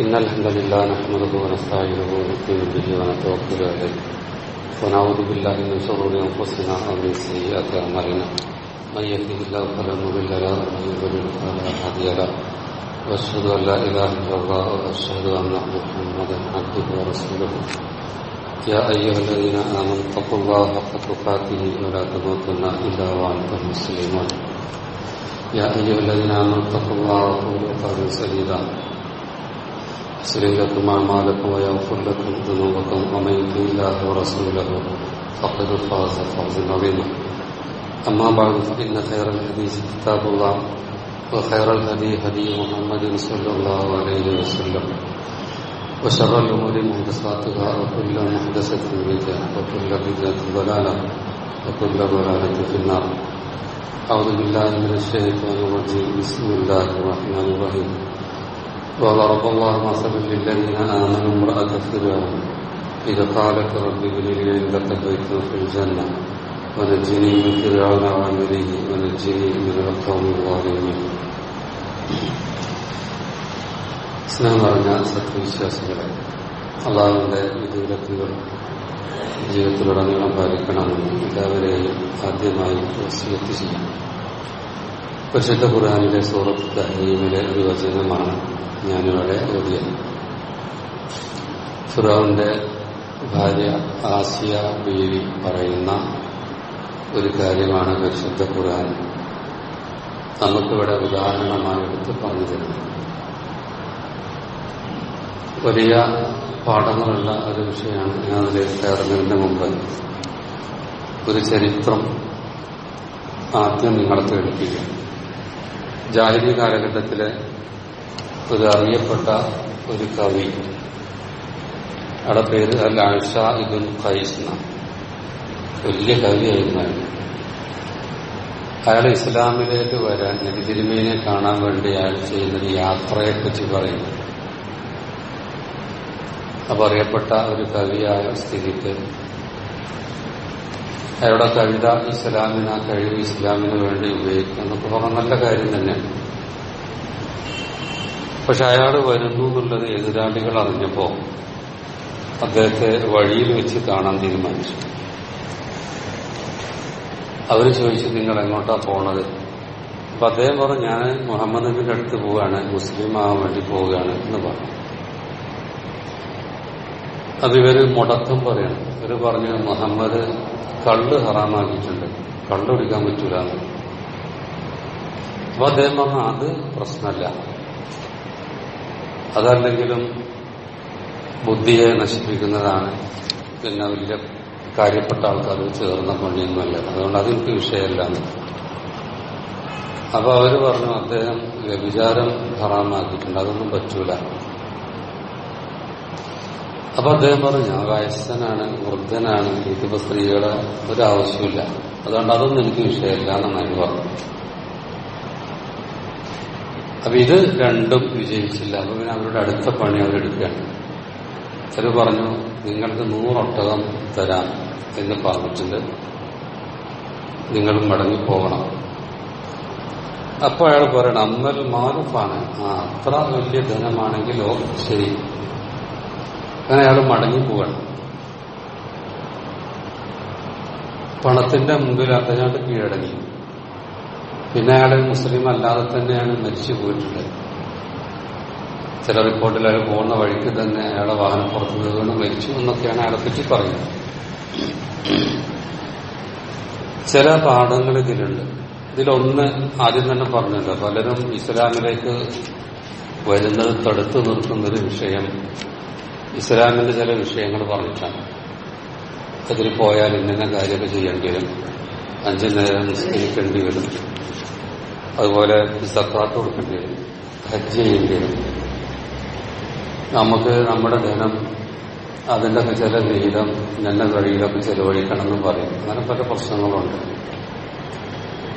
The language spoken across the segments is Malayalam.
إن الحمد لله نحمده ونستعينه ونؤمن به ونتوكل عليه ونعوذ بالله من شرور أنفسنا ومن سيئات أعمالنا من يهده الله فلا مضل له ومن يضلل فلا هادي له وأشهد أن لا إله إلا الله وأشهد أن محمدا عبده ورسوله يا أيها الذين آمنوا اتقوا الله حق تقاته ولا تموتن إلا وأنتم مسلمون يا أيها الذين آمنوا اتقوا الله وقولوا قولا سديدا يصلح لكم أعمالكم ويغفر لكم ذنوبكم ومن يطع الله ورسوله فقد فاز فوزا عظيما أما بعد فإن خير الحديث كتاب الله وخير الهدي هدي محمد صلى الله عليه وسلم وشر الأمور محدثاتها وكل محدثة بدعة وكل بدعة ضلالة وكل ضلالة في النار. أعوذ بالله من الشيطان الرجيم. بسم الله الرحمن الرحيم. وضرب الله مثلا للذين آمنوا امرأة فرعون إذ قالت رب ابن لي عندك بيتا في الجنة ونجني من فرعون وعمله ونجني من القوم الظالمين. സ്നേഹം പറഞ്ഞ സത്യവിശ്വാസികളെ, അള്ളാഹുവിന്റെ വിധിവിലക്കുകൾ ജീവിതത്തിലുടനീളം പാലിക്കണമെന്ന് എല്ലാവരെയും ആദ്യമായി വസിയത്ത് ചെയ്യും. പരിശുദ്ധ ഖുർആനിലെ സൂറത്ത് തഹ്രീമിലെ ഒരു വചനമാണ് ഞാനിവിടെ ഓതിയത്. ഫിറഔന്റെ ഭാര്യ ആസിയ ബീവി പറയുന്ന ഒരു കാര്യമാണ് പരിശുദ്ധ ഖുർആൻ നമുക്കിവിടെ ഉദാഹരണമായി എടുത്ത് പറഞ്ഞു തരുന്നത്. വലിയ പാഠങ്ങളുള്ള ഒരു വിഷയമാണ്. ഞാൻ അതിലേക്ക് കയറുന്നതിന് മുമ്പ് ഒരു ചരിത്രം ആദ്യം നിങ്ങളെ കേൾപ്പിക്കുക. ജാഹിലി കാലഘട്ടത്തിലെ ഒരു അറിയപ്പെട്ട ഒരു കവി, അയാളുടെ പേര് അൽ ആയിഷ ഇബ്നുൽ ഖൈസ് എന്നാണ്. വലിയ കവിയായിരുന്നു അയാൾ. അയാൾ ഇസ്ലാമിലേക്ക് വരാൻ നബി തിരുമേനിയെ കാണാൻ വേണ്ടി അയാൾ ചെയ്യുന്നൊരു യാത്രയെപ്പറ്റി പറയുന്നു. അപ്പൊ അറിയപ്പെട്ട ഒരു കവിയായ സ്ഥിതിക്ക് അയാളുടെ കവിത ഇസ്ലാമിന്, ആ കഴിവ് ഇസ്ലാമിന് വേണ്ടി ഉപയോഗിക്കുക എന്നൊക്കെ പറഞ്ഞ നല്ല കാര്യം തന്നെയാണ്. പക്ഷെ അയാൾ വരുന്നു എന്നുള്ളത് എതിരാളികൾ അറിഞ്ഞപ്പോ അദ്ദേഹത്തെ വഴിയിൽ വെച്ച് കാണാൻ തീരുമാനിച്ചു. അവര് ചോദിച്ചു, നിങ്ങൾ എങ്ങോട്ടാ പോണത്? അപ്പൊ അദ്ദേഹം പറഞ്ഞു, ഞാൻ മുഹമ്മദ് നബിയുടെ അടുത്ത് പോവുകയാണ്, മുസ്ലിം ആവാൻ വേണ്ടി പോവുകയാണ് എന്ന് പറഞ്ഞു. അത് ഇവര് മുടക്കം പറയണം. ഇവര് പറഞ്ഞു, മുഹമ്മദ് കള്ള് ഹറാമാക്കിയിട്ടുണ്ട്, കള്ള് കുടിക്കാൻ പറ്റൂല. അപ്പൊ അദ്ദേഹം പറഞ്ഞു, അത് പ്രശ്നമല്ല, അതല്ലെങ്കിലും ബുദ്ധിയെ നശിപ്പിക്കുന്നതാണ്, പിന്നെ വലിയ കാര്യപ്പെട്ട ആൾക്കാർ ചേർന്ന പണിയൊന്നുമല്ല, അതുകൊണ്ട് അതെനിക്ക് വിഷയമല്ല. അപ്പൊ അവര് പറഞ്ഞു, അദ്ദേഹം വ്യഭിചാരം ഹറാമാക്കിയിട്ടുണ്ട്, അതൊന്നും പറ്റൂല. അപ്പൊ അദ്ദേഹം പറഞ്ഞു, ഞാൻ വയസ്സനാണ്, വൃദ്ധനാണ്, ഇതിപ്പോ സ്ത്രീകളെ ഒരാവശ്യമില്ല, അതുകൊണ്ട് അതൊന്നും എനിക്ക് വിഷയമല്ല എന്നാണ് പറഞ്ഞു. അപ്പൊ ഇത് രണ്ടും വിജയിച്ചില്ല. അപ്പൊ പിന്നെ അവരുടെ അടുത്ത പണി അവരെടുക്കുകയാണ്. ചിലർ പറഞ്ഞു, നിങ്ങൾക്ക് 100 ഒട്ടകം തരാം എന്ന് പറഞ്ഞിട്ടുണ്ട്, നിങ്ങൾ മടങ്ങിപ്പോകണം. അപ്പൊ അയാൾ പറയണം, അമ്മൽ മാറുഫാണ്, അത്ര വലിയ ധനമാണെങ്കിലോ ശരി. അങ്ങനെ അയാൾ മടങ്ങിപ്പോവാണ്. പണത്തിന്റെ മുമ്പിൽ അദ്ദേഹം കീഴടങ്ങി. പിന്നെ അയാൾ മുസ്ലിം അല്ലാതെ തന്നെയാണ് മരിച്ചു പോയിട്ടുള്ളത്. ചില റിപ്പോർട്ടിൽ അയാൾ പോകുന്ന വഴിക്ക് തന്നെ അയാളെ വാഹനം പുറത്തുനിന്ന് വീണ് മരിച്ചു എന്നൊക്കെയാണ് അയാളെ പറ്റി പറയുന്നത്. ചില പാഠങ്ങൾ ഇതിലുണ്ട്. ഇതിലൊന്ന് ആദ്യം തന്നെ പറഞ്ഞല്ലോ, പലരും ഇസ്ലാമിലേക്ക് വരുന്നത് തടുത്തു നിർത്തുന്നൊരു വിഷയം ഇസ്ലാമിന്റെ ചില വിഷയങ്ങൾ പറഞ്ഞിട്ടാണ്. അതിൽ പോയാൽ ഇന്ന കാര്യമൊക്കെ ചെയ്യേണ്ടി വരും, 5 നേരം നിസ്കരിക്കേണ്ടി വരും, അതുപോലെ സക്കാത്ത് കൊടുക്കേണ്ടി വരും, ഹജ്ജ് ചെയ്യേണ്ടി വരും, നമുക്ക് നമ്മുടെ ധനം അതിന്റെ ഒക്കെ ചില വിഹിതം നല്ല വഴിയിലൊക്കെ ചെലവഴിക്കണമെന്നും പറയും. അങ്ങനെ പല പ്രശ്നങ്ങളുണ്ട്.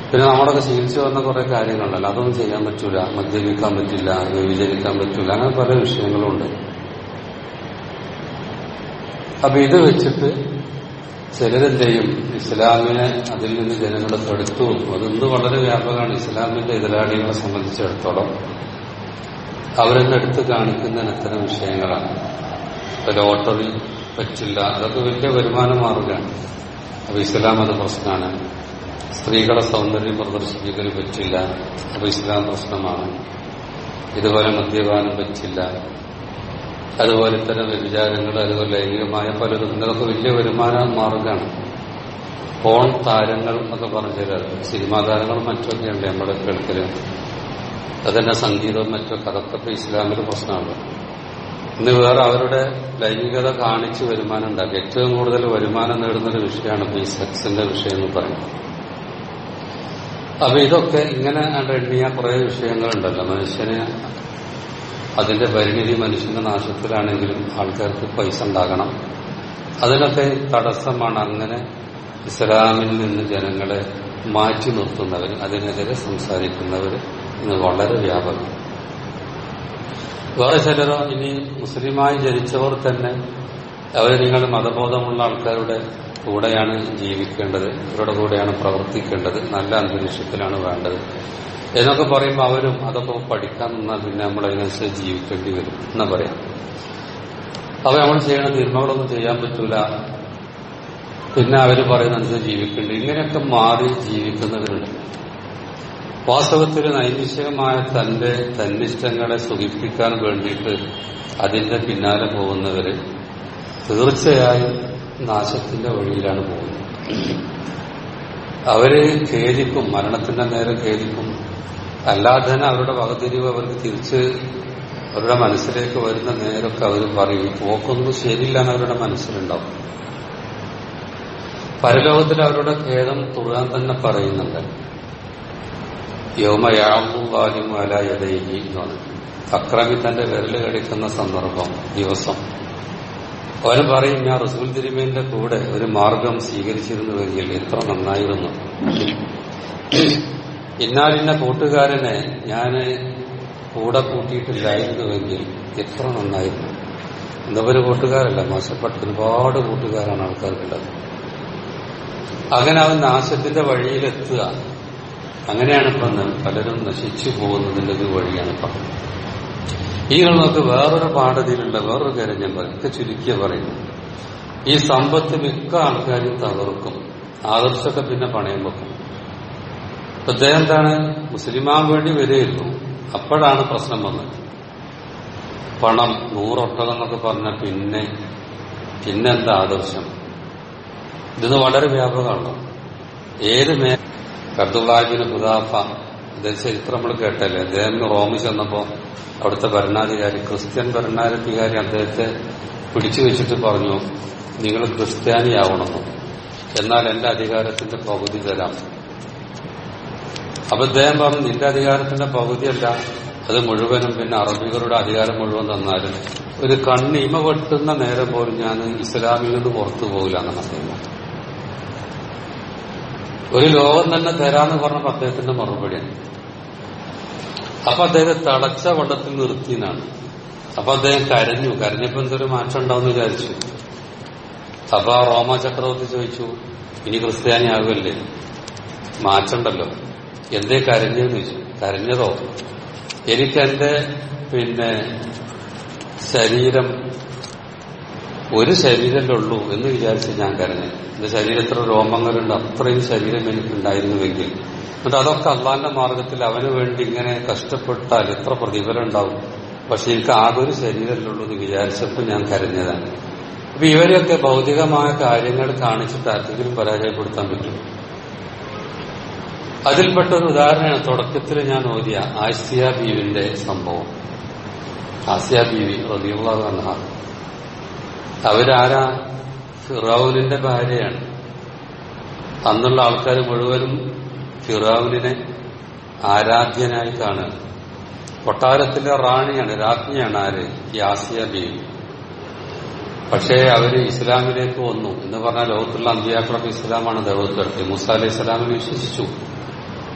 പിന്നെ നമ്മളൊക്കെ ശീലിച്ചു വന്ന കുറെ കാര്യങ്ങളുണ്ടല്ലോ, അതൊന്നും ചെയ്യാൻ പറ്റൂല, മദ്യപിക്കാൻ പറ്റില്ല, വ്യഭിചരിക്കാൻ പറ്റൂല, അങ്ങനെ പല വിഷയങ്ങളുണ്ട്. അപ്പൊ ഇത് വെച്ചിട്ട് ചിലരെന്ത് ചെയ്യും, ഇസ്ലാമിനെ അതിൽ നിന്ന് ജനങ്ങളെ തടുത്തു. അതൊന്ന് വളരെ വ്യാപകമാണ്. ഇസ്ലാമിന്റെ എതിരാളികളെ സംബന്ധിച്ചിടത്തോളം അവരെന്നെ എടുത്ത് കാണിക്കുന്നതിന് ഇത്തരം വിഷയങ്ങളാണ്. ഇപ്പൊ ലോട്ടറി പറ്റില്ല, അതൊക്കെ വലിയ വരുമാന മാർഗമാണ്. അപ്പൊ ഇസ്ലാം അത് പ്രശ്നമാണ്. സ്ത്രീകളെ സൗന്ദര്യം പ്രദർശിപ്പിക്കൽ പറ്റില്ല, അപ്പൊ ഇസ്ലാം പ്രശ്നമാണ്. ഇതുപോലെ മദ്യപാനം പറ്റില്ല, അതുപോലെ ഇത്തരം വ്യഭിചാരങ്ങൾ, അതുപോലെ ലൈംഗികമായ പലതും, ഇതൊക്കെ വലിയ വരുമാന മാർഗമാണ്. ഫോൺ താരങ്ങൾ എന്നൊക്കെ പറഞ്ഞാൽ സിനിമാ താരങ്ങളും മറ്റൊക്കെയുണ്ട് നമ്മുടെ കേൾക്കല്. അതന്നെ സംഗീതവും മറ്റൊക്കെ, അതൊക്കെ ഇപ്പൊ ഇസ്ലാമിൽ പ്രശ്നമാണ്. ഇന്ന് വേറെ അവരുടെ ലൈംഗികത കാണിച്ച് വരുമാനം ഉണ്ടാക്കി ഏറ്റവും കൂടുതൽ വരുമാനം നേടുന്നൊരു വിഷയമാണ് ഇപ്പൊ ഈ സെക്സിന്റെ വിഷയം എന്ന് പറയുന്നത്. അപ്പൊ ഇതൊക്കെ ഇങ്ങനെ എണ്ണിയ കുറെ വിഷയങ്ങളുണ്ടല്ലോ. മനുഷ്യന് അതിന്റെ പരിമിതി മനുഷ്യന്റെ നാശത്തിലാണെങ്കിലും ആൾക്കാർക്ക് പൈസ ഉണ്ടാകണം. അതിനൊക്കെ തടസ്സമാണ് അങ്ങനെ ഇസ്ലാമിൽ നിന്ന് ജനങ്ങളെ മാറ്റി നിർത്തുന്നവർ, അതിനെതിരെ സംസാരിക്കുന്നവർ ഇന്ന് വളരെ വ്യാപകം. വേറെ ചിലരോ ഇനി മുസ്ലിമായി ജനിച്ചവർ തന്നെ അവർ നിങ്ങൾ മതബോധമുള്ള ആൾക്കാരുടെ കൂടെയാണ് ജീവിക്കേണ്ടത്, അവരുടെ കൂടെയാണ് പ്രവർത്തിക്കേണ്ടത്, നല്ല അന്തരീക്ഷത്തിലാണ് വേണ്ടത് എന്നൊക്കെ പറയുമ്പോൾ അവരും അതൊക്കെ പഠിക്കാൻ നിന്നാൽ പിന്നെ നമ്മളതിനനുസരിച്ച് ജീവിക്കേണ്ടി വരും എന്നാ പറയാം. അപ്പൊ നമ്മൾ ചെയ്യണ തിന്മകളൊന്നും ചെയ്യാൻ പറ്റൂല, പിന്നെ അവർ പറയുന്നതനുസരിച്ച് ജീവിക്കേണ്ടി, ഇങ്ങനെയൊക്കെ മാറി ജീവിക്കുന്നവരുണ്ട്. വാസ്തവത്തിൽ നൈമിഷികമായ തന്റെ തന്നിഷ്ടങ്ങളെ സുഖിപ്പിക്കാൻ വേണ്ടിയിട്ട് അതിന്റെ പിന്നാലെ പോകുന്നവര് തീർച്ചയായും നാശത്തിന്റെ വഴിയിലാണ് പോകുന്നത്. അവര് ഖേദിക്കും, മരണത്തിന്റെ നേരെ ഖേദിക്കും. അല്ലാതെ തന്നെ അവരുടെ വകതിരിവ് അവർക്ക് തിരിച്ച് അവരുടെ മനസ്സിലേക്ക് വരുന്ന നേരമൊക്കെ അവർ പറയും പോക്കൊന്നും ശരിയില്ല എന്ന് അവരുടെ മനസ്സിലുണ്ടാവും. പരലോകത്തിൽ അവരുടെ ഖേദം തുറക്കാൻ തന്നെ പറയുന്നുണ്ട്. യൗമയാഹുവാലിമാലയതൈഹി എന്നാണ്. അക്രമി തന്റെ വിരല് കടിക്കുന്ന സന്ദർഭം, ദിവസം. അവന് പറയും ഞാൻ റസൂൽ തിരുമേന്റെ കൂടെ ഒരു മാർഗം സ്വീകരിച്ചിരുന്നുവെങ്കിൽ എത്ര നന്നായിരുന്നു. ഇന്നാലിന്ന കൂട്ടുകാരനെ ഞാൻ കൂടെ കൂട്ടിയിട്ടില്ലായിരുന്നുവെങ്കിൽ എത്ര നന്നായിരുന്നു. എന്തൊരു കൂട്ടുകാരല്ല, മോശപ്പെട്ട ഒരുപാട് കൂട്ടുകാരാണ് ആൾക്കാർക്കുള്ളത്. അങ്ങനെ അവൻ നാശത്തിന്റെ വഴിയിലെത്തുക. അങ്ങനെയാണ് ഇപ്പം പലരും നശിച്ചു പോകുന്നതിന്റെ ഒരു വഴിയാണ് ഇപ്പം. ഈ നമുക്ക് വേറൊരു പാഠതിയിലുള്ള വേറൊരു കാര്യം ഞാൻ പറയും, ചുരുക്കിയ പറയുന്നു. ഈ സമ്പത്ത് മിക്ക ആൾക്കാരും തകർക്കും, ആദർശമൊക്കെ പിന്നെ പണയം വെക്കും. അദ്ദേഹം എന്താണ് മുസ്ലിമാൻ വേണ്ടി വരെയുള്ളൂ, അപ്പോഴാണ് പ്രശ്നം വന്നത്. പണം 100 ഒട്ടകം എന്നൊക്കെ പറഞ്ഞ പിന്നെന്താ ആദർശം? ഇതിന് വളരെ വ്യാപകമാണ്. ഏത് അബ്ദുല്ലാഹിബ്നു ഹുദാഫ, അദ്ദേഹം ചരിത്രം നമ്മൾ കേട്ടല്ലേ. അദ്ദേഹം റോമിൽ ചെന്നപ്പോ അവിടുത്തെ ഭരണാധികാരി, ക്രിസ്ത്യൻ ഭരണാധികാരി അദ്ദേഹത്തെ പിടിച്ചു വെച്ചിട്ട് പറഞ്ഞു, നിങ്ങൾ ക്രിസ്ത്യാനിയാവണമെന്ന്, എന്നാൽ എന്റെ അധികാരത്തിന്റെ പകുതി തരാം. അപ്പൊ അദ്ദേഹം പറഞ്ഞു, നിന്റെ അധികാരത്തിന്റെ പകുതിയല്ല, അത് മുഴുവനും, പിന്നെ അറബികളുടെ അധികാരം മുഴുവൻ തന്നാലും ഒരു കണ്ണിമ വെട്ടുന്ന നേരം പോലും ഞാൻ ഇസ്ലാമിൽ നിന്ന് പുറത്തു പോകില്ല എന്നാണ് പറയുന്നത്. ഒരു ലോകം തന്നെ തരാന്ന് പറഞ്ഞപ്പോ അദ്ദേഹത്തിന്റെ മറുപടിയാണ്. അപ്പൊ അദ്ദേഹം തടച്ച വള്ളത്തിൽ നിർത്തിയെന്നാണ്. അപ്പൊ അദ്ദേഹം കരഞ്ഞപ്പോ എന്തൊരു മാറ്റം ഉണ്ടാവുമെന്ന് വിചാരിച്ചു. അപ്പൊ ആ റോമ ചക്രവർത്തി ചോദിച്ചു, ഇനി ക്രിസ്ത്യാനി ആകുമല്ലേ, മാറ്റണ്ടല്ലോ, എന്തേ കരഞ്ഞെന്ന് ചോദിച്ചു. കരഞ്ഞതോ, എനിക്കെന്റെ ശരീരം, ഒരു ശരീരമല്ലേ ഉള്ളൂ എന്ന് വിചാരിച്ച് ഞാൻ കരഞ്ഞു. എന്റെ ശരീരത്തിൽ രോമങ്ങളുണ്ട്, അത്രയും ശരീരം എനിക്കുണ്ടായിരുന്നുവെങ്കിൽ. എന്നിട്ട് അതൊക്കെ അള്ളാന്റെ മാർഗത്തിൽ അവന് വേണ്ടി ഇങ്ങനെ കഷ്ടപ്പെട്ടാൽ എത്ര പ്രതിഫലം ഉണ്ടാവും. പക്ഷെ എനിക്ക് ആകെ ഒരു ശരീരമല്ലേ ഉള്ളൂ എന്ന് വിചാരിച്ചപ്പോൾ ഞാൻ കരഞ്ഞതാണ്. അപ്പൊ ഇവരെയൊക്കെ ഭൗതികമായ കാര്യങ്ങൾ കാണിച്ചിട്ട് ആർക്കെങ്കിലും പരാജയപ്പെടുത്താൻ പറ്റും. അതിൽപ്പെട്ടൊരു ഉദാഹരണമാണ് തുടക്കത്തിൽ ഞാൻ ഓതിയ ആസിയ ബീവിന്റെ സംഭവം. ആസിയ ബീവി റളിയല്ലാഹു അൻഹ, അവരാരാ? ഫിറൗനിന്റെ ഭാര്യയാണ്. അന്നുള്ള ആൾക്കാർ മുഴുവനും ഫിറൗനിനെ ആരാധ്യനായി കാണുക. കൊട്ടാരത്തിലെ റാണിയാണ്, രാജ്ഞിയാണ് ആര്? ഈ ആസിയ ബീവി. പക്ഷേ അവര് ഇസ്ലാമിലേക്ക് വന്നു എന്ന് പറഞ്ഞാൽ ലോകത്തുള്ള അമ്പിയാക്കളൊക്കെ ഇസ്ലാമാണ് ദൈവത്തിലെത്തി. മൂസാ അലൈഹി ഇസ്ലാമിൽ വിശ്വസിച്ചു.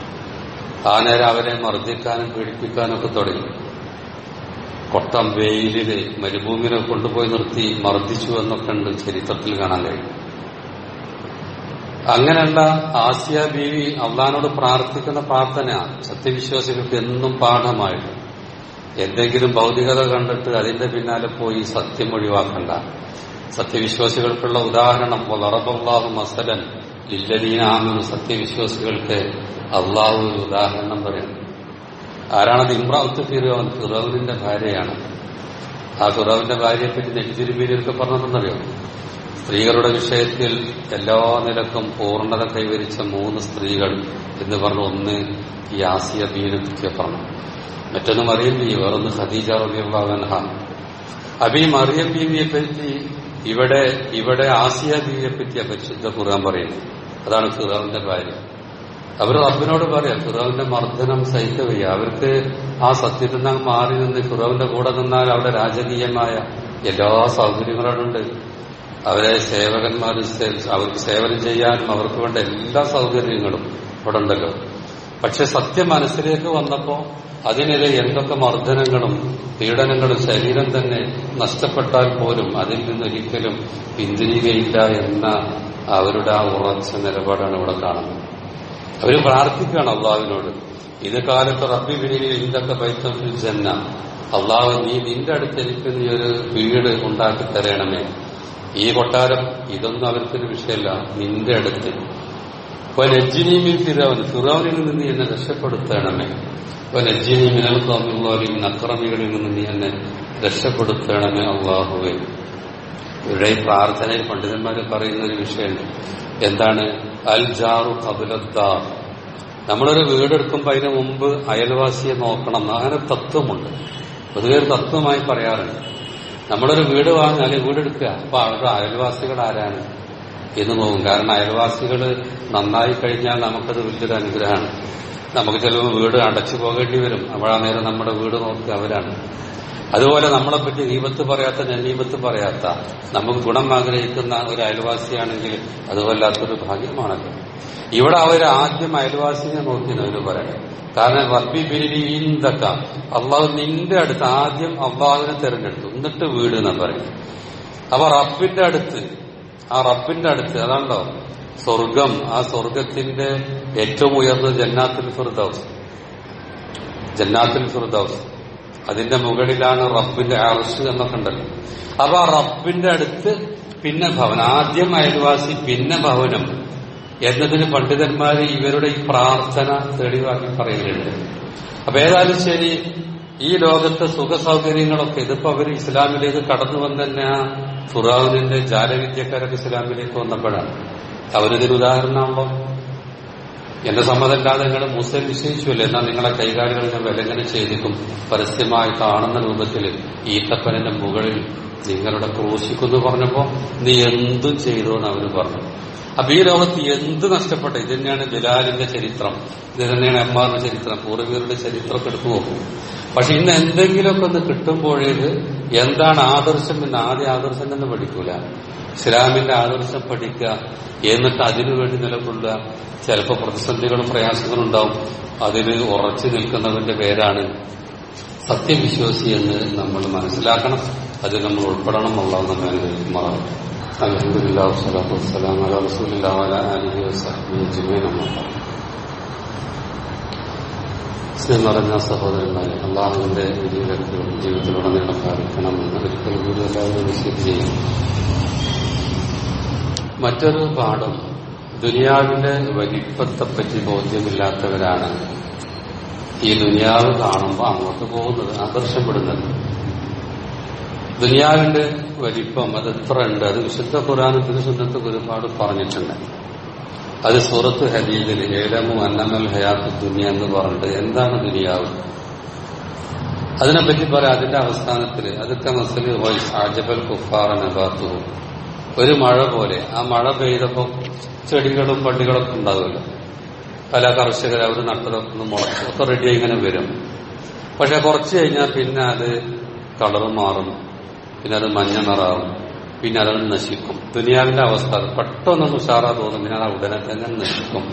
ആ നേരം അവരെ മർദ്ദിക്കാനും പീഡിപ്പിക്കാനും ഒക്കെ തുടങ്ങി. കൊട്ടം വെയിലില് മരുഭൂമിയിലെ കൊണ്ടുപോയി നിർത്തി മർദ്ദിച്ചു എന്നൊക്കെ ഉണ്ട് ചരിത്രത്തിൽ കാണാൻ കഴിയും. അങ്ങനെയുള്ള ആസിയ ബീവി അള്ളാഹിനോട് പ്രാർത്ഥിക്കുന്ന പ്രാർത്ഥന സത്യവിശ്വാസികൾക്ക് എന്നും പാഠമായിട്ട്. എന്തെങ്കിലും ഭൗതികത കണ്ടിട്ട് അതിന്റെ പിന്നാലെ പോയി സത്യം ഒഴിവാക്കണ്ട. സത്യവിശ്വാസികൾക്കുള്ള ഉദാഹരണം വളറബല്ലാഹു മസലൻ ലില്ലദീന ആമനു, സത്യവിശ്വാസികൾക്ക് അള്ളാഹു ഒരു ഉദാഹരണം പറയുന്നു. ആരാണത്? ഇമ്രാഅത്ത് ഫിർഔൻ, ഫിർഔനിന്റെ ഭാര്യയാണ്. ആ ഫിർഔന്റെ ഭാര്യയെപ്പറ്റി നെറ്റിതിരുമീനൊക്കെ പറഞ്ഞതെന്നറിയോ? സ്ത്രീകളുടെ വിഷയത്തിൽ എല്ലാ നിലക്കും പൂർണ്ണത കൈവരിച്ച 3 സ്ത്രീകൾ എന്ന് പറഞ്ഞു. ഒന്ന് ഈ ആസിയ ബീവിനെ പറ്റിയ പറഞ്ഞു, മറ്റൊന്ന് മറിയം ബീവി, വേറൊന്ന് ഖദീജ റളിയല്ലാഹു അൻഹ. അബി മറിയം ബീവിയെ പറ്റി ഇവിടെ ആസിയ ബീവിയെ പറ്റിയ പരിശുദ്ധ ഖുർആൻ പറയുന്നു. അതാണ് ഫിർഔന്റെ ഭാര്യ. അവർ റബ്ബിനോട് പറയാം, ഫിർഔന്റെ മർദ്ദനം സഹിക്കവയ്യ. അവർക്ക് ആ സത്യത്തിൽ നിന്ന് മാറി നിന്ന് ഫിർഔന്റെ കൂടെ നിന്നാൽ അവിടെ രാജകീയമായ എല്ലാ സൗകര്യങ്ങളുണ്ട്. അവരെ സേവകന്മാർ, അവർക്ക് സേവനം ചെയ്യാനും അവർക്ക് വേണ്ട എല്ലാ സൗകര്യങ്ങളും ഇവിടെ ഉണ്ടല്ലോ. പക്ഷെ സത്യം മനസ്സിലേക്ക് വന്നപ്പോ അതിനെതിരെ എന്തൊക്കെ മർദ്ദനങ്ങളും പീഡനങ്ങളും ശരീരം തന്നെ നഷ്ടപ്പെട്ടാൽ പോലും അതിൽ നിന്നൊരിക്കലും പിന്തിരിയുകയില്ല എന്ന അവരുടെ ആ ഉറച്ച നിലപാടാണ് ഇവിടെ കാണുന്നത്. അവർ പ്രാർത്ഥിക്കുകയാണ് അള്ളാഹുവിനോട്, ഇത് കാലത്ത് റബ്ബി ബിനിൽ ഇന്തൊക്കെ ബൈത്തഫിൽ ജന്ന, അള്ളാഹു നീ നിന്റെ അടുത്ത് എനിക്ക് നീ ഒരു വീട് ഉണ്ടാക്കി തരണമേ. ഈ കൊട്ടാരം ഇതൊന്നും അവർക്കൊരു വിഷയമല്ല, നിന്റെ അടുത്ത്. നജ്ജിനീമിൻ ഫിറൗൻ, ഫിറൗനിൽ നിന്ന് എന്നെ രക്ഷപ്പെടുത്തണമേ. നജ്ജിനി മിനൽ ഖൗമിൽ അക്രമികളിൽ നിന്ന് നീ എന്നെ രക്ഷപ്പെടുത്തണമേ അള്ളാഹുവേ. ഇവിടെ ഈ പ്രാർത്ഥനയിൽ പണ്ഡിതന്മാർ പറയുന്ന ഒരു വിഷയമുണ്ട്. എന്താണ്? അൽ ജാറു ഖബ്ലദ്ദാർ. നമ്മളൊരു വീടെടുക്കുമ്പോൾ അതിന് മുമ്പ് അയൽവാസിയെ നോക്കണം. അങ്ങനെ തത്വമുണ്ട്, പൊതുവെ ഒരു തത്വമായി പറയാറുണ്ട്. നമ്മളൊരു വീട് വാങ്ങുക അല്ലെങ്കിൽ വീടെടുക്കുക, അപ്പൊ അവരുടെ അയൽവാസികൾ ആരാണ് എന്ന് പോകും. കാരണം അയൽവാസികൾ നന്നായി കഴിഞ്ഞാൽ നമുക്കത് വലിയൊരു അനുഗ്രഹമാണ്. നമുക്ക് ചിലപ്പോൾ വീട് അടച്ചു പോകേണ്ടി വരും, അപ്പോഴാ നേരം നമ്മുടെ വീട് നോക്കുക അവരാണ്. അതുപോലെ നമ്മളെപ്പറ്റി ഗീബത്ത് പറയാത്ത, നന്നീബത്ത് പറയാത്ത, നമുക്ക് ഗുണം ആഗ്രഹിക്കുന്ന ഒരു അയൽവാസിയാണെങ്കിൽ അത് വല്ലാത്തൊരു ഭാഗ്യമാണല്ലോ. ഇവിടെ അവർ ആദ്യം അയൽവാസിനെ നോക്കിയെന്ന് പറയാം. കാരണം റബ്ബി ബിരിന്തൊക്കെ അള്ളാഹു നിന്റെ അടുത്ത് ആദ്യം അള്ളാഹുവിനെ തെരഞ്ഞെടുത്തു, എന്നിട്ട് വീട് എന്നാ പറയും. അപ്പൊ റബ്ബിന്റെ അടുത്ത് അതാണല്ലോ സ്വർഗം. ആ സ്വർഗത്തിന്റെ ഏറ്റവും ഉയർന്നത് ജന്നാത്തുൽ ഫിർദൗസ്. അതിന്റെ മുകളിലാണ് റബ്ബിന്റെ അർശ് എന്നൊക്കെ ഉണ്ടല്ലോ. അപ്പൊ ആ റബ്ബിന്റെ അടുത്ത് പിന്നെ ഭവനം, ആദ്യം അയൽവാസി പിന്നെ ഭവനം എന്നതിന് പണ്ഡിതന്മാർ ഇവരുടെ ഈ പ്രാർത്ഥന തെളിവാക്കി പറയുന്നുണ്ട്. അപ്പൊ ഏതായാലും ശരി, ഈ ലോകത്തെ സുഖ സൗകര്യങ്ങളൊക്കെ ഇതിപ്പോ അവർ ഇസ്ലാമിലേക്ക് കടന്നു വന്ന് തന്നെ ആ ഫിറൗനിന്റെ ജാലവിദ്യക്കാരൊക്കെ ഇസ്ലാമിലേക്ക് വന്നപ്പോഴാണ്. അവരിതൊരു ഉദാഹരണമാണല്ലോ. എന്റെ സമ്മതമില്ലാതെ നിങ്ങൾ മുസ്ലിം വിശ്വസിച്ചുവല്ലേ, എന്നാൽ നിങ്ങളെ കൈകാലുകൾ ഞാൻ വിലങ്ങനെ ചെയ്തിക്കും, പരസ്യമായി കാണുന്ന രൂപത്തിൽ ഈത്തപ്പനന്റെ മുകളിൽ നിങ്ങളുടെ ക്രൂശിക്കുന്നു പറഞ്ഞപ്പോ നീ എന്തും ചെയ്തു എന്ന് അവര് പറഞ്ഞു. അപ്പൊ ഈ ലോകത്ത് എന്ത് നഷ്ടപ്പെട്ട, ഇത് തന്നെയാണ് ബിലാലിന്റെ ചരിത്രം, ഇത് തന്നെയാണ് അമ്മാറിന്റെ ചരിത്രം, പൂർവ്വീരുടെ ചരിത്രമൊക്കെ എടുത്തു നോക്കും. പക്ഷെ ഇന്ന് എന്തെങ്കിലുമൊക്കെ ഒന്ന് കിട്ടുമ്പോഴേത് എന്താണ് ആദർശം എന്ന് ആദ്യ ആദർശം തന്നെ പഠിക്കൂല. ഇസ്ലാമിന്റെ ആദർശം പഠിക്കുക, എന്നിട്ട് അതിനുവേണ്ടി നിലകൊള്ളുക. ചിലപ്പോൾ പ്രതിസന്ധികളും പ്രയാസങ്ങളും ഉണ്ടാവും, അതിൽ ഉറച്ചു നിൽക്കുന്നവന്റെ പേരാണ് സത്യവിശ്വാസി എന്ന് നമ്മൾ മനസ്സിലാക്കണം. അത് നമ്മൾ ഉൾപ്പെടണം. അല്ലാഹു നമ്മെ അനുഗ്രഹിക്കുമാറാകട്ടെ. അൽഹംദുലില്ലാഹി വസ്സലാത്തു വസ്സലാമു അലാ റസൂലില്ലാഹി വഅലാ ആലിഹി വസഹ്ബിഹി അജ്മഈൻ. സ്നേഹം നിറഞ്ഞ സഹോദരന്മാരെ, അള്ളാഹുവിന്റെ വിധിവിലക്കുകൾ ജീവിതത്തിലുടനീളം പാലിക്കണമെന്ന് ഒരിക്കൽ കൂടി എല്ലാവരും വിശദീകരിച്ചു ചെയ്യും. മറ്റൊരു പാഠം, ദുനിയാവിന്റെ വലിപ്പത്തെപ്പറ്റി ബോധ്യമില്ലാത്തവരാണ് ഈ ദുനിയാവ് കാണുമ്പോൾ അങ്ങോട്ട് പോകുന്നത്, ആകർഷപ്പെടുന്നത്. ദുനിയാവിന്റെ വലിപ്പം അത് എത്ര ഉണ്ട്, അത് വിശുദ്ധ ഖുർആനിൽ സുന്നത്ത് ഒരുപാട് പറഞ്ഞിട്ടുണ്ട്. അത് സൂറത്ത് ഹദീദിൽ ഏലമു അന്നമൽ ഹയാത്ത് ദുനിയ എന്ന് പറഞ്ഞിട്ട് എന്താണ് ദുനിയാവ് അതിനെപ്പറ്റി പറയാം. അതിന്റെ അവസാനത്തിൽ അതൊക്കെ മസലി വൈസ് ആജബൽ കുഫാറ നബാത്തു, ഒരു മഴ പോലെ. ആ മഴ പെയ്തപ്പോൾ ചെടികളും പള്ളികളൊക്കെ ഉണ്ടാവില്ല. പല കർഷകർ അവർ നട്ടതൊക്കെ മുളച്ച് ഒക്കെ റെഡിയായി ഇങ്ങനെ വരും. പക്ഷെ കുറച്ച് കഴിഞ്ഞാൽ പിന്നെ അത് കളറ് മാറും, പിന്നെ അത് മഞ്ഞ നിറാവും, പിന്നെ അത് നശിക്കും. ദുനിയാവിന്റെ അവസ്ഥ പെട്ടെന്നൊന്ന് ഉഷാറാ തോന്നും, പിന്നെ അത് ഉടനെ തന്നെ നശിക്കും.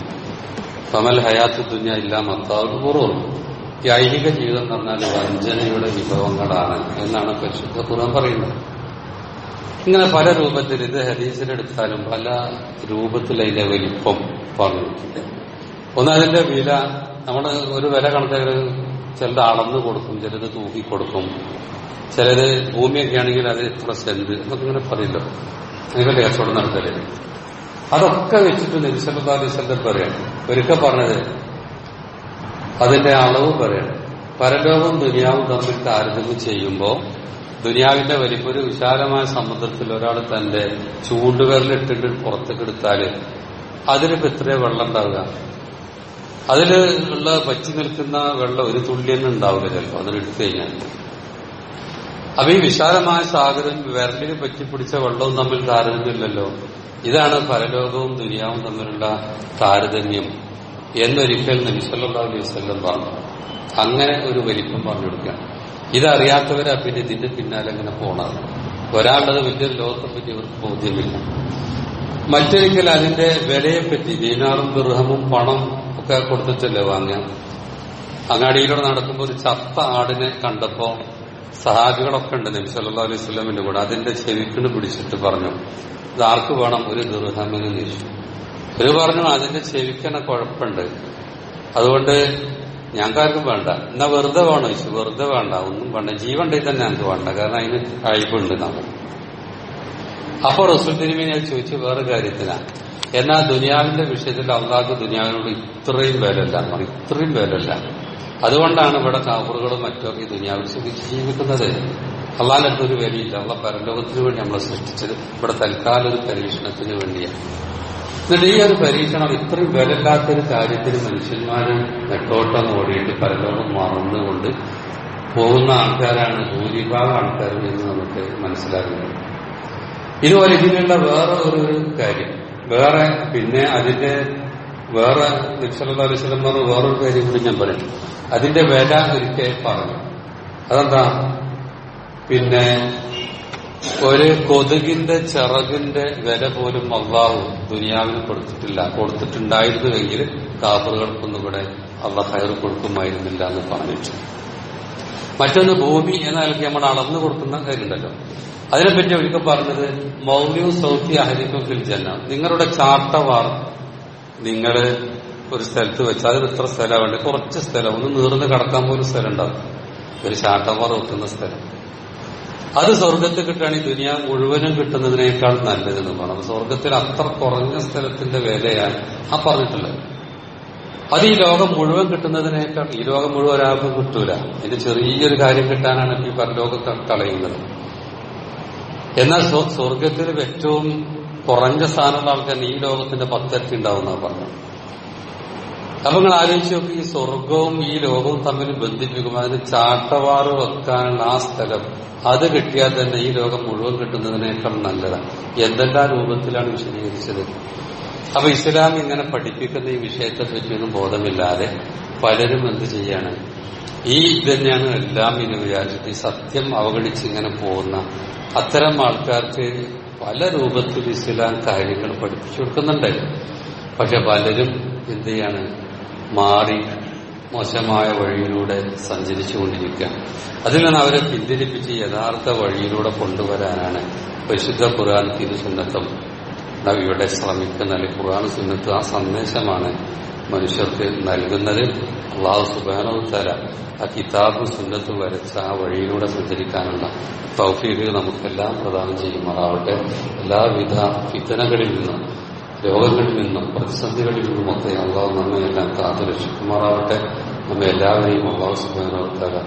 ഫമൽ ഹയാത്ത് ദുനിയ ഇല്ല മത്താവ് പൂർവ്വം. ഈ ഐഹിക ജീവിതം എന്ന് പറഞ്ഞാൽ വഞ്ചനയുടെ വിഭവങ്ങളാണ് എന്നാണ് പരിശുദ്ധ ഖുർആൻ പറയുന്നത്. ഇങ്ങനെ പല രൂപത്തിൽ ഇത് ഹദീസിലെടുത്താലും പല രൂപത്തിൽ അതിന്റെ വലിപ്പം പറഞ്ഞിട്ടുണ്ട്. ഒന്ന് അതിന്റെ വില, നമ്മൾ ഒരു വില കണക്കാക്കി ചിലത് അളന്നു കൊടുക്കും, ചിലത് തൂക്കിക്കൊടുക്കും, ചിലത് ഭൂമിയൊക്കെ ആണെങ്കിൽ അത് എത്ര സെന്റ് എന്നൊക്കെ ഇങ്ങനെ പറയില്ലോ, നിങ്ങളുടെ കച്ചവടം നടത്തല്. അതൊക്കെ വെച്ചിട്ട് നബി സല്ലല്ലാഹു അലൈഹി വസല്ലം പറയാണ്, ഒരിക്കൽ പറഞ്ഞത് അതിന്റെ അളവ് പറയണം. പരലോകവും ദുനിയാവും തമ്മിൽ താരതമ്യം ചെയ്യുമ്പോൾ ദുനിയാവിന്റെ വലിപ്പം ഒരു വിശാലമായ സമുദ്രത്തിൽ ഒരാൾ തന്റെ ചൂണ്ടുവിരലിട്ടിട്ട് പുറത്തേക്ക് എടുത്താല് അതിലിപ്പോ എത്രയോ വെള്ളം ഉണ്ടാവുക? അതില് ഉള്ള പറ്റി നിൽക്കുന്ന വെള്ളം ഒരു തുള്ളി തന്നെ ഉണ്ടാവില്ല ചിലപ്പോൾ അതിലെടുത്തു കഴിഞ്ഞാൽ. അപ്പൊ ഈ വിശാലമായ സാഗരം വിരലിന് പറ്റിപ്പിടിച്ച വെള്ളവും തമ്മിൽ താരതമ്യമില്ലല്ലോ. ഇതാണ് പരലോകവും ദുനിയാവും തമ്മിലുള്ള താരതമ്യം എന്നൊരിക്കൽ നബി സല്ലല്ലാഹു അലൈഹി വസല്ലം പറഞ്ഞു. അങ്ങനെ ഒരു വലിപ്പം പറഞ്ഞു കൊടുക്കുകയാണ്. ഇതറിയാത്തവരാ പിന്നെ ഇതിന്റെ പിന്നാലെ അങ്ങനെ പോണത്. ഒരാളുടെ വലിയൊരു ലോകത്തെ പറ്റി ഇവർക്ക് ബോധ്യമില്ല. മറ്റൊരിക്കൽ അതിന്റെ വിലയെപ്പറ്റി, ദീനാറും ദിർഹമും പണം ഒക്കെ കൊടുത്തിട്ടല്ലേ വാങ്ങുക. അങ്ങാടിയിലൂടെ നടക്കുമ്പോൾ ഒരു ചത്ത ആടിനെ കണ്ടപ്പോ സഹാബികളൊക്കെ ഉണ്ട് നബി സല്ലല്ലാഹു അലൈഹി വസല്ലമിന്റെ കൂടെ. അതിന്റെ ചെവിക്കിന് പിടിച്ചിട്ട് പറഞ്ഞു, ഇത് ആർക്ക് വേണം? ഒരു ദിർഹമിന് നിശ്ചയം. ഒരു പറഞ്ഞു അതിന്റെ ചെവിക്കണ കുഴപ്പമുണ്ട്, അതുകൊണ്ട് ഞങ്ങൾക്കാർക്കും വേണ്ട. എന്നാ വെറുതെ വേണോ ചോദിച്ചു. വെറുതെ വേണ്ട, ഒന്നും വേണ്ട, ജീവണ്ടെങ്കിൽ തന്നെ ഞങ്ങൾക്ക് വേണ്ട, കാരണം അതിന് അഴിവുണ്ട് നമ്മൾ. അപ്പൊ റസൂൽ തിരുമേനി അത് ചോദിച്ചു വേറെ കാര്യത്തിനാ. എന്നാൽ ദുനിയാവിന്റെ വിഷയത്തിൽ അള്ളാഹ് ദുനിയാവിനോട് ഇത്രയും വിലല്ല, ഇത്രയും വിലല്ല. അതുകൊണ്ടാണ് ഇവിടെ കാഫറുകളും മറ്റൊക്കെ ഈ ദുനിയാവിൽ സുഖിച്ച് ജീവിക്കുന്നത്. അള്ളാഹിനടുത്ത് ഒരു വിലയില്ല. അള്ളാഹ് പരലോകത്തിന് വേണ്ടി നമ്മളെ സൃഷ്ടിച്ചത് ഇവിടെ തൽക്കാലം ഒരു പരീക്ഷണത്തിന് വേണ്ടിയാണ്. എന്നിട്ട് ഈ ഒരു പരീക്ഷണം ഇത്രയും വിലയില്ലാത്തൊരു കാര്യത്തിന് മനുഷ്യന്മാര് നെട്ടോട്ടം ഓടിയിട്ട് പരലോകം മറന്നുകൊണ്ട് പോകുന്ന ആൾക്കാരാണ് ഭൂരിഭാഗം ആൾക്കാരും എന്ന് നമുക്ക് മനസ്സിലാകുന്നത്. ഇതുപോലെ ഇതിനുള്ള വേറെ ഒരു കാര്യം, വേറെ പിന്നെ അതിന്റെ വേറെ നബി സല്ലല്ലാഹു അലൈഹി വസല്ലം പറഞ്ഞ വേറൊരു കാര്യം കൂടി ഞാൻ പറയും. അതിന്റെ വില ഒരിക്കൽ പറഞ്ഞു. അതെന്താ? പിന്നെ ഒരു കൊതുകിന്റെ ചിറകിന്റെ വില പോലും അള്ളാഹു ദുനിയാവിന് കൊടുത്തിട്ടില്ല. കൊടുത്തിട്ടുണ്ടായിരുന്നുവെങ്കിൽ കാഫറുകൾക്കൊന്നും ഇവിടെ അള്ളാഹ് ഖൈർ കൊടുക്കുമായിരുന്നില്ല എന്ന് പറഞ്ഞിട്ട്. മറ്റൊന്ന് ഭൂമി എന്ന നിലയ്ക്ക് നമ്മൾ അളന്നു കൊടുക്കുന്ന കാര്യമുണ്ടല്ലോ, അതിനെപ്പറ്റി ഒരിക്കൽ പറഞ്ഞത് മൗലിയു സൗത്തി അഹലിക്കും ഫിൽ ജന്ന. നിങ്ങളുടെ ചാട്ടവാർ നിങ്ങൾ ഒരു സ്ഥലത്ത് വെച്ചാൽ അതിന് ഇത്ര സ്ഥലം വേണ്ട, കുറച്ച് സ്ഥലം, ഒന്ന് നീർന്ന് കടക്കാൻ പോലും സ്ഥലം ഉണ്ടാവും. ഒരു ചാട്ടവാർ വെക്കുന്ന സ്ഥലം അത് സ്വർഗത്തിൽ കിട്ടുകയാണെങ്കിൽ ദുനിയ മുഴുവനും കിട്ടുന്നതിനേക്കാൾ നല്ലതെന്ന് പറഞ്ഞു. സ്വർഗത്തിൽ അത്ര കുറഞ്ഞ സ്ഥലത്തിന്റെ വിലയാണ് ആ പറഞ്ഞിട്ടുള്ളത്. അത് ഈ ലോകം മുഴുവൻ കിട്ടുന്നതിനേക്കാൾ, ഈ ലോകം മുഴുവൻ ഒരാൾക്ക് കിട്ടൂല. ഇതിന്റെ ചെറിയൊരു കാര്യം കിട്ടാനാണ് ഈ പരലോകത്തെ കളയുന്നത്. എന്നാൽ സ്വർഗത്തിൽ ഏറ്റവും കുറഞ്ഞ സ്ഥാനമുള്ള ആൾക്കാർ ഈ ലോകത്തിന്റെ 10 ഇരട്ടി ഉണ്ടാവുന്ന പറഞ്ഞു. അപ്പൊ നിങ്ങൾ ആലോചിച്ച് നോക്കി, ഈ സ്വർഗവും ഈ ലോകവും തമ്മിൽ ബന്ധിപ്പിക്കും. അതിന് ചാട്ടവാറ് വെക്കാനുള്ള ആ സ്ഥലം അത് കിട്ടിയാൽ തന്നെ ഈ ലോകം മുഴുവൻ കിട്ടുന്നതിനേക്കാൾ നല്ലതാണ്. എന്തെല്ലാം രൂപത്തിലാണ് വിശദീകരിച്ചത്. അപ്പൊ ഇസ്ലാം ഇങ്ങനെ പഠിപ്പിക്കുന്ന ഈ വിഷയത്തെ പറ്റിയൊന്നും ബോധമില്ലാതെ പലരും എന്ത് ചെയ്യാണ്, ഈ തന്നെയാണ് എല്ലാം എന്ന് വിചാരിച്ചിട്ട് ഈ സത്യം അവഗണിച്ച് ഇങ്ങനെ പോകുന്ന അത്തരം ആൾക്കാർക്ക് പല രൂപത്തിൽ ഇസ്ലാം കാര്യങ്ങൾ പഠിപ്പിച്ചു കൊടുക്കുന്നുണ്ട്. പക്ഷെ പലരും എന്ത് ചെയ്യാണ്, മാറി മോശമായ വഴിയിലൂടെ സഞ്ചരിച്ചുകൊണ്ടിരിക്കുക. അതിൽ നിന്ന് അവരെ പിന്തിരിപ്പിച്ച് യഥാർത്ഥ വഴിയിലൂടെ കൊണ്ടുവരാനാണ് പരിശുദ്ധ ഖുർആൻ തിരുസുന്നത്തും ഇവിടെ ശ്രമിക്കുന്നത്. ഖുർആൻ സുന്നത്ത് ആ സന്ദേശമാണ് മനുഷ്യർക്ക് നൽകുന്നത്. അല്ലാഹു സുബ്ഹാനഹു വ തആല ആ കിതാബ് സുന്നത്ത് വരച്ച ആ വഴിയിലൂടെ സഞ്ചരിക്കാനുള്ള തൗഫീഖ് നമുക്കെല്ലാം പ്രദാനം ചെയ്യുമാറാവട്ടെ. എല്ലാവിധ ഫിത്നകളിൽ നിന്നും രോഗങ്ങളിൽ നിന്നും പ്രതിസന്ധികളിൽ നിന്നുമൊക്കെ അള്ളാഹു നമ്മയെല്ലാം കാത്തു രക്ഷിക്കുമാറാവട്ടെ. നമ്മെ എല്ലാവരെയും അള്ളാഹു സുബ്ഹാനഹു വ തആല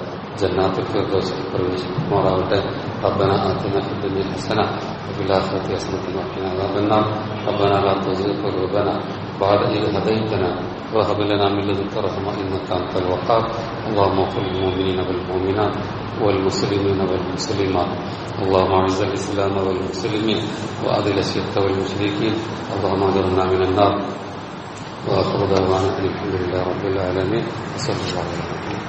ജന്നാത്തുൽ ഫിർദൗസിൽ പ്രവേശിക്കുമാറാവട്ടെ. ربنا آتنا في الدنيا حسنة وفي الآخرة حسنة وقنا عذاب النار. ربنا لا تزغ قلوبنا بعد إذ هديتنا وهب لنا من لدنك رحمة إنك أنت الوهاب. اللهم اغفر للمؤمنين والمؤمنات والمسلمين والمسلمات. اللهم أعز الإسلام والمسلمين وأذل الشرك والمشركين. اللهم أجرنا من النار. وآخر دعوانا الحمد لله رب العالمين. صلى الله عليه وسلم.